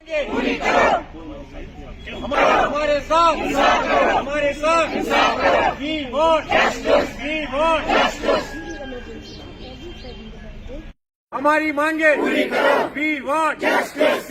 पूरी करो। हमारे साथ We want justice. हमारी मांगे पूरी करो। We want justice.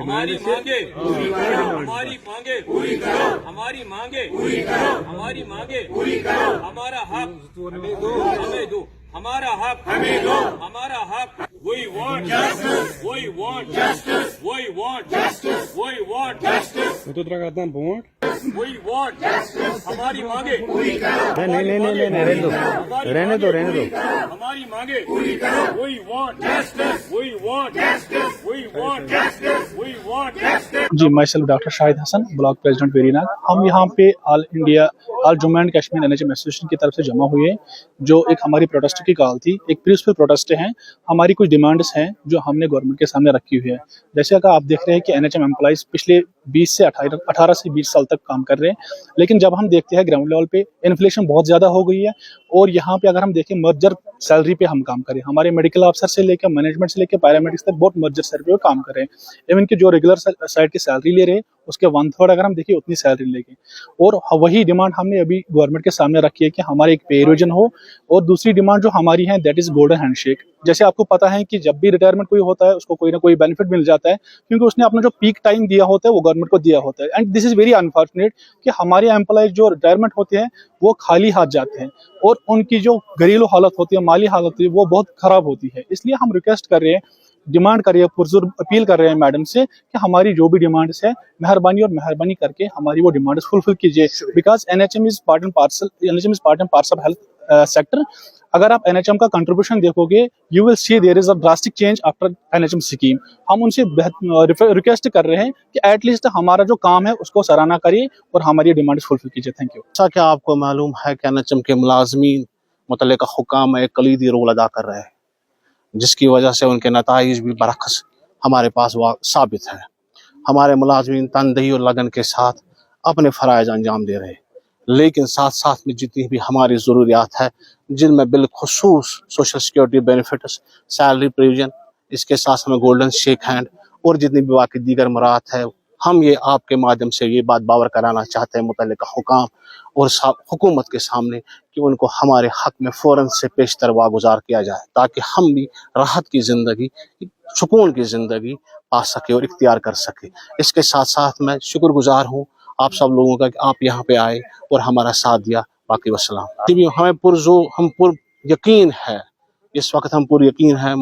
हमारी मांगे पूरी करो। हमारी मांगे पूरी करो। हमारी मांगे पूरी करो। हमारी मांगे पूरी करो। हमारा हक हमें दो। हमारा हक हमें दो। हमारा हक We want justice. We want justice. We want justice. We want justice. तो लगाता हूँ वोट। We want justice. हमारी मांगे पूरी करो। नहीं रहने दो हमारी मांगे पूरी करो। We want justice. We want justice. We want justice. We want justice. जी, मैं self doctor Shahid Hasan, block president Verinag. हम यहाँ पे all Jammu and Kashmir NHM association की तरफ से जमा हुए हैं, जो एक हमारी प्रोटेस्ट की कॉल थी। एक पीसफुल प्रोटेस्ट है। हमारी कुछ डिमांड्स हैं जो हमने गवर्नमेंट के सामने रखी हुई है। जैसे अगर आप देख रहे हैं कि NHM एम्प्लॉइज पिछले 18 से 20 साल तक काम कर रहे हैं, लेकिन जब हम देखते हैं ग्राउंड लेवल पे इन्फ्लेशन बहुत ज्यादा हो गई है। और यहाँ पे अगर हम देखें मर्जर सैलरी पे हम काम करें, हमारे मेडिकल ऑफिसर से लेकर मैनेजमेंट से लेकर पैरामेडिक्स तक बहुत मर्जर सैलरी पे काम कर रहे हैं। इवन कि जो रेगुलर साइड की सैलरी ले रहे हैं उसके 1/3 अगर हम देखिए उतनी सैलरी लेंगे। और वही डिमांड हमने अभी गवर्नमेंट के सामने रखी है कि हमारे एक पे रिविजन हो। और दूसरी डिमांड जो हमारी है दैट इज गोल्डन हैंडशेक। जैसे आपको पता है कि जब भी रिटायरमेंट कोई होता है उसको कोई ना कोई बेनिफिट मिल जाता है, क्योंकि उसने अपना जो पीक टाइम दिया होता है वो गवर्नमेंट को दिया होता है। And this is very unfortunate कि हमारे एम्प्लॉयज जो रिटायरमेंट होते हैं वो खाली हाथ जाते हैं और उनकी जो घरेलू हालत होती है, माली हालत होती है, वो बहुत खराब होती है। इसलिए हम रिक्वेस्ट कर रहे हैं, डिमांड कर रहे हैं, पुरजोर अपील कर रहे हैं मैडम से कि हमारी जो भी डिमांड्स है मेहरबानी करके हमारी वो डिमांड्स फुलफिल कीजिए। Because NHM is part and parcel of health sector. अगर आप NHM का कंट्रीब्यूशन देखोगे, you will see there is a drastic change after NHM scheme. हम उनसे रिक्वेस्ट कर रहे हैं कि एटलीस्ट हमारा जो काम है उसको सराहना करिए और हमारी डिमांड्स फुलफिल कीजिए। Thank you. जैसा कि आपको मालूम है कि NHM के मुलाजमीन मुतल्लिका हुकाम एक कलीदी रोल अदा कर रहे हैं, जिसकी वजह से उनके नताइज भी बरअक्स हमारे पास साबित है। हमारे मुलाजमीन तनदेही और लगन के साथ अपने फ़राइज़ अंजाम दे रहे हैं, लेकिन साथ साथ में जितनी भी हमारी ज़रूरियात है, जिनमें बिलखुसूस social security benefits, salary provision, इसके साथ हमें गोल्डन शेक हैंड और जितनी भी बाकी दीगर मुराद है, हम ये आपके माध्यम से ये बात बावर कराना चाहते हैं मुतल्लिका हुकाम और हुकूमत के सामने कि उनको हमारे हक में फ़ौरन से पेशतर वागुजार किया जाए, ताकि हम भी राहत की ज़िंदगी, सुकून की ज़िंदगी पा सके और इख्तियार कर सके। इसके साथ साथ मैं शुक्रगुजार हूँ आप सब लोगों का कि आप यहाँ पे आए और हमारा साथ दिया। बाकी वस्सलाम। हमें पुर यकीन है, इस वक्त हम पुर यकीन है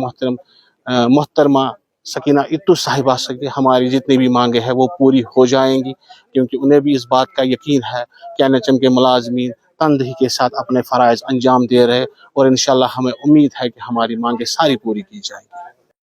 मोहतरमा सकीना इत्तू साहिबा से कि हमारी जितनी भी मांगे हैं वो पूरी हो जाएंगी, क्योंकि उन्हें भी इस बात का यकीन है कि NHM के मुलाजमीन तनदेही के साथ अपने फ़राइज़ अंजाम दे रहे और इंशाल्लाह हमें उम्मीद है कि हमारी मांगे सारी पूरी की जाएगी।